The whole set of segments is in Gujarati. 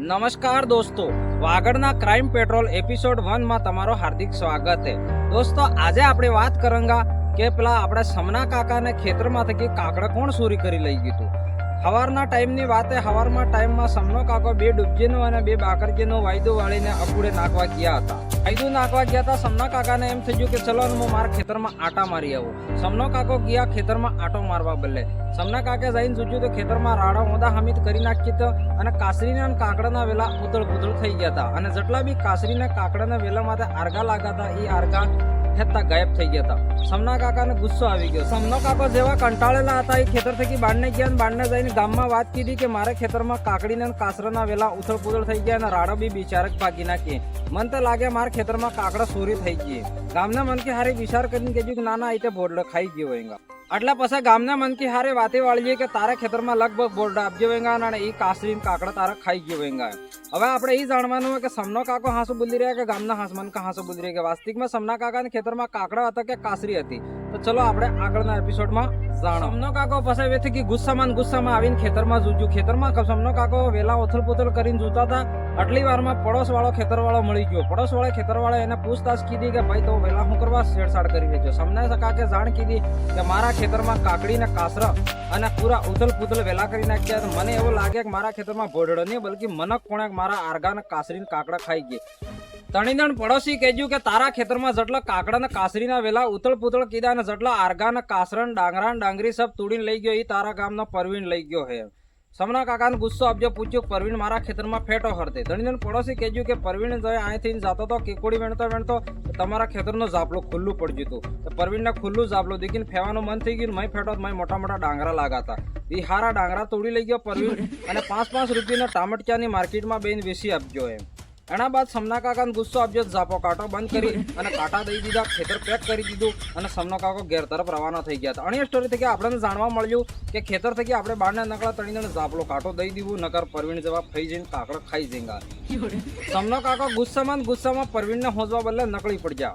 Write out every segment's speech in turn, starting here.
નમસ્કાર દોસ્તો, વાગડના ક્રાઇમ પેટ્રોલ એપિસોડ 1 માં તમારો હાર્દિક સ્વાગત છે। દોસ્તો, આજે આપણે વાત કરંગા કે પેલા આપણે સમના કાકાને ખેતરમાંથી કાકડા કોણ ચોરી કરી લઈ ગયું હતું। સવારના ટાઈમની વાત છે। સવારમાં ટાઈમમાં સમનો કાકો બે ડૂબજીનો અને બે બાકરજીનો વાયદો વાળીને અપુડે નાખવા ગયા હતા। વાયદો નાખવા ગયા હતા। સમના કાકાને એમ થઈ ગયું કે ચલો હું મારા ખેતરમાં આટા મારી આવું। સમનો કાકો ગયા ખેતરમાં આટો મારવા બદલે સમના કાકે જઈને જોયું તો ખેતરમાં રાડા ઓદા હમીદ કરી નાખી તો અને કાસરીના અને કાકડાના વેલા ઉતળ પુતળ થઈ ગયા હતા અને જેટલા બી કાસરીના કાકડાના વેલા માટે આરગા લાગ્યા હતા એ આરગા હેતા ગાયબ થઈ ગયા હતા। સમના કાકાને ગુસ્સો આવી ગયો। સમનો કાકો જેવા કંટાળેલા હતા એ ખેતર થકી બાંધને ગયા અને બાંધને જઈને ગામમાં વાત કીધી કે મારે ખેતરમાં કાકડીના અને કાસરાના વેલા ઉથળ પુથળ થઈ ગયા અને રાડો બી બિચારક ભાગી નાખી। મન તો લાગે મારા ખેતરમાં કાકડા ચોરી થઈ ગઈ। ગામના મન કે હારે વિચાર કરીને કીધું કે નાના આઈતે બોરડો ખાઈ ગયો હોયગા। એટલે પછી ગામના મન કે હારે વાતે વાળીએ કે તારા ખેતરમાં લગભગ બોરડા આપજો હોયગા અને એ કાસરી કાકડા તારા ખાઈ ગયો હોયગા। હવે આપણે એ જાણવાનું હોય કે સમનો કાકો હાંસુ બોલી રહ્યા કે ગામના મન કા હાંસુ બોલી રહ્યા કે વાસ્તવિકમાં સમના કાકાના ખેતરમાં કાકડા હતા કે કાસરી હતી। તો ચલો આપણે આગળના એપિસોડમાં જાણો। સમનો કાકો પછી વેથી કે ગુસ્સામાં આવીને ખેતરમાં જોયું। ખેતરમાં સમનો કાકો વેલા ઓથલ પુથલ કરીને જોતા હતા। આટલી વારમાં પડોશવાળો ખેતરવાળો મળી ગયો। પડોશવાળા ખેતરવાળા એને પૂછતાછ કીધી કે ભાઈ તો વેલા હું કરવા છેડછાડ કરી લેજો। સમના કાકે જાણ કીધી કે મારા ખેતરમાં કાકડી ને કાસરા અને પૂરા ઉથલ પુથલ વેલા કરી નાખ્યા। મને એવું લાગે કે મારા ખેતરમાં ભોડડો નહીં બલકી મનક કોણે મારા આરગા ને કાસરી કાકડા ખાઈ ગઈ। તણીદણ પડોશી કહેજો કે તારા ખેતરમાં જેટલા કાકડા ને કાસરીના વેલા ઉથળ પુથળ કીધા અને જેટલા આરગા ને કાસરા ડાંગરા ડાંગરી સબ તોડીને લઈ ગયો એ તારા ગામનો પરવીન લઈ ગયો હે। સમના કાકાને ગુસ્સો આપજો પૂછ્યું પરવીન મારા ખેતરમાં ફેટો હરતે। તણીદણ પડોશી કહેજો કે પરવીન જાય અહીંથી જતો તો કેકોડી વેણતો તમારા ખેતરનો ઝાપલો ખુલ્લું પડ્યું હતું। તો પરવીનને ખુલ્લું ઝાપલો દેખીને ફેવાનું મન થઈ ગયું। મય ફેટો મય મોટા ડાંગરા લાગાતા। એ હારા ડાંગરા તોડી લઈ ગયો પરવીન અને 5 રૂપિયાના ટામટિયાની માર્કેટમાં બેન વેચી આપજો એમ। એના બાદ સમના કાકાને ગુસ્સો આપજો ઝાપો કાંટો બંધ કરી અને કાંટા દઈ દીધા। ખેતર પેક કરી દીધું અને સમનો કાકો ઘેર તરફ રવાના થઈ ગયા હતા। અન્ય સ્ટોરી થકી આપણને જાણવા મળ્યું કે ખેતર થકી આપણે બારને નકળા તણીને ઝાપલો કાંટો દઈ દીધું નકર પરવીણ જેવા ફઈ જઈને કાકડો ખાઈ જઈંગા। સમનો કાકો ગુસ્સામાં પરવીણને હોજવા બદલે નકળી પડ્યા।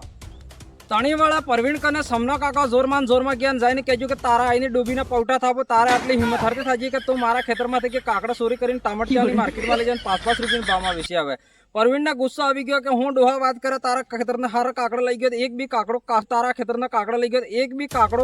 તણીવાળા પરવીણ કને સમનો કાકો જોરમાં ગયા જઈને કહેજો કે તારા આઈને ડૂબીને પૌટા થાપો। તારે આટલી હિંમત હરતી થાજી કે તું મારા ખેતરમાંથી કે કાકડા ચોરી કરીને ટામટિયાની માર્કેટમાં લઈ જઈને 5 રૂપિયાના ભાવમાં વેચી આવે। પરવીણને ગુસ્સો આવી ગયો કે હું ડોહા વાત કરે તારા ખેતરને હાર કાકડો લઈ ગયો એક બી કાકડો તારા ખેતરના કાકડા લઈ ગયો એક બી કાકડો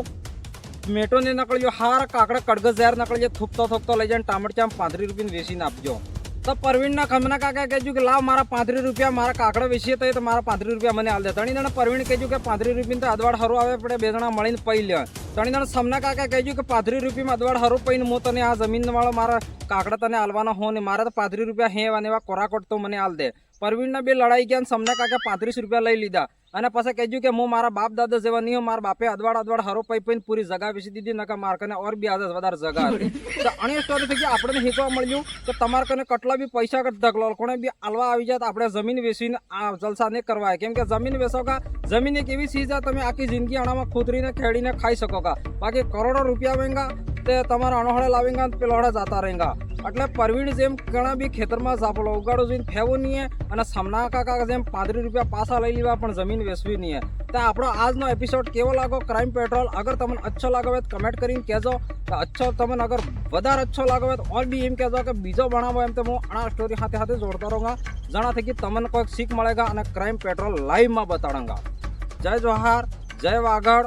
મેટો ને નકળ્યો હાર કાકડા કડગસ ઝેર નકળ્યો થૂકતો લઈ જઈને ટામટિયામાં 35 રૂપિયાને વેચીને આપજો। તો પરવીણના ખમના કાકા કહેજો કે લાવ મારા 35 રૂપિયા મારા કાકડા વેચીએ તો મારા 35 રૂપિયા મને આલ દે। તણી જણા પરવીણ કહેજો કે 35 રૂપિયા તો અદવાડ હરો આવે પડે બે જણા મળીને પૈ લે। તણી જણા સમના કાકા કહેજો કે 35 રૂપિયામાં અદવાડ હરો પૈને હું તને આ જમીન વાળો મારા કાકડા તને આલવાના હો ને મારે તો 35 રૂપિયા હે અને એવા કોરાકોટ તો મને આલ દે। પરવીણના બે લડાઈ ગયા સમના કાકા 35 રૂપિયા લઈ લીધા અને પછી કહેજો કે હું મારા બાપ દાદા જેવા નહીં મારા બાપે અદવાડ હરો પૈને પૂરી જગા વેચી દીધી નકા માર કને ઓર બી આદત વધારે જગા હતી। તો અન્ય સ્ટોરી થઈ આપણને શીખવા મળ્યું કે તમારે કને કેટલા બી પૈસા ધકલો કોને બી આલવા આવી જાય તો આપણે જમીન વેચીને આ જલસા નહીં કરવા। કેમ કે જમીન વેચો જમીન એક એવી ચીજ તમે આખી જિંદગી આણામાં ખોતરીને ખેડીને ખાઈ શકો બાકી કરોડો રૂપિયા વેંગા તે તમારા અણોહળે લાવેંગા પેલોડે જતા રહેંગા। એટલે પરવીણ જેમ ઘણા બી ખેતરમાં ઝાપલો ઉગાડો જોઈને ફેવું નહીં અને સમના કાકા જેમ 35 રૂપિયા પાછા લઈ લેવા પણ જમીન વેચવી નહીં। તો આપણો આજનો એપિસોડ કેવો લાગો ક્રાઇમ પેટ્રોલ અગર તમને અચ્છો લાગો હોય તો કમેન્ટ કરીને કહેજો। તો અચ્છો તમને અગર વધારે અચ્છો લાગો હોય તો ઓર બી એમ કહેજો કે બીજો બનાવો એમ તો હું આ સ્ટોરી સાથે જોડતા રહુંગા જણાથી કે તમને કોઈક શીખ મળેગા અને ક્રાઇમ પેટ્રોલ લાઈવમાં બતાડુંગા। જય જોહાર, જય વાગડ।